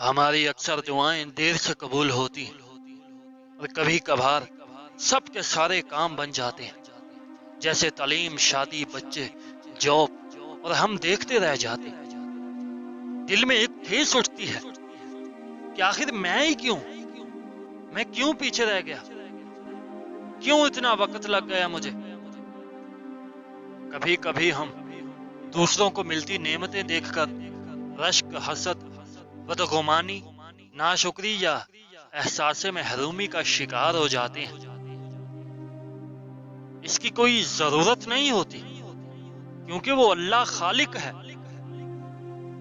ہماری اکثر دعائیں دیر سے قبول ہوتی ہیں اور کبھی کبھار سب کے سارے کام بن جاتے ہیں، جیسے تعلیم، شادی، بچے، جاب، اور ہم دیکھتے رہ جاتے ہیں۔ دل میں ایک ٹھیس اٹھتی ہے کہ آخر میں کیوں پیچھے رہ گیا؟ کیوں اتنا وقت لگ گیا مجھے؟ کبھی کبھی ہم دوسروں کو ملتی نعمتیں دیکھ کر رشک، حسد، بدگمانی، ناشکری یا احساس محرومی کا شکار ہو جاتے ہیں۔ اس کی کوئی ضرورت نہیں ہوتی، کیونکہ وہ اللہ خالق ہے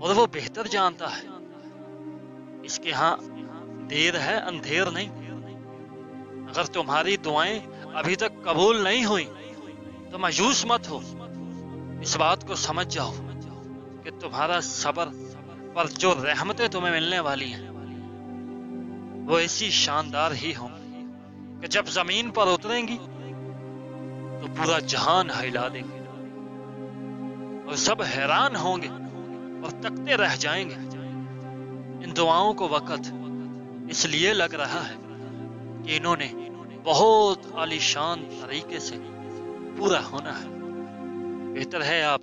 اور وہ بہتر جانتا ہے۔ اس کے ہاں دیر ہے، اندھیر نہیں۔ اگر تمہاری دعائیں ابھی تک قبول نہیں ہوئی تو مایوس مت ہو۔ اس بات کو سمجھ جاؤ کہ تمہارا صبر پر جو رحمتیں تمہیں ملنے والی ہیں وہ ایسی شاندار ہی ہوں کہ جب زمین پر اتریں گی تو پورا جہان ہلا دیں گے اور سب حیران ہوں گے اور تکتے رہ جائیں گے۔ ان دعاؤں کو وقت اس لیے لگ رہا ہے کہ انہوں نے بہت عالیشان طریقے سے پورا ہونا ہے۔ بہتر ہے آپ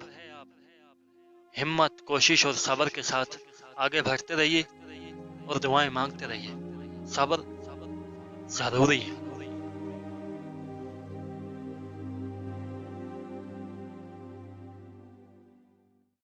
ہمت، کوشش اور صبر کے ساتھ آگے بڑھتے رہیے اور دعائیں مانگتے رہیے۔ صبر ضروری ہے۔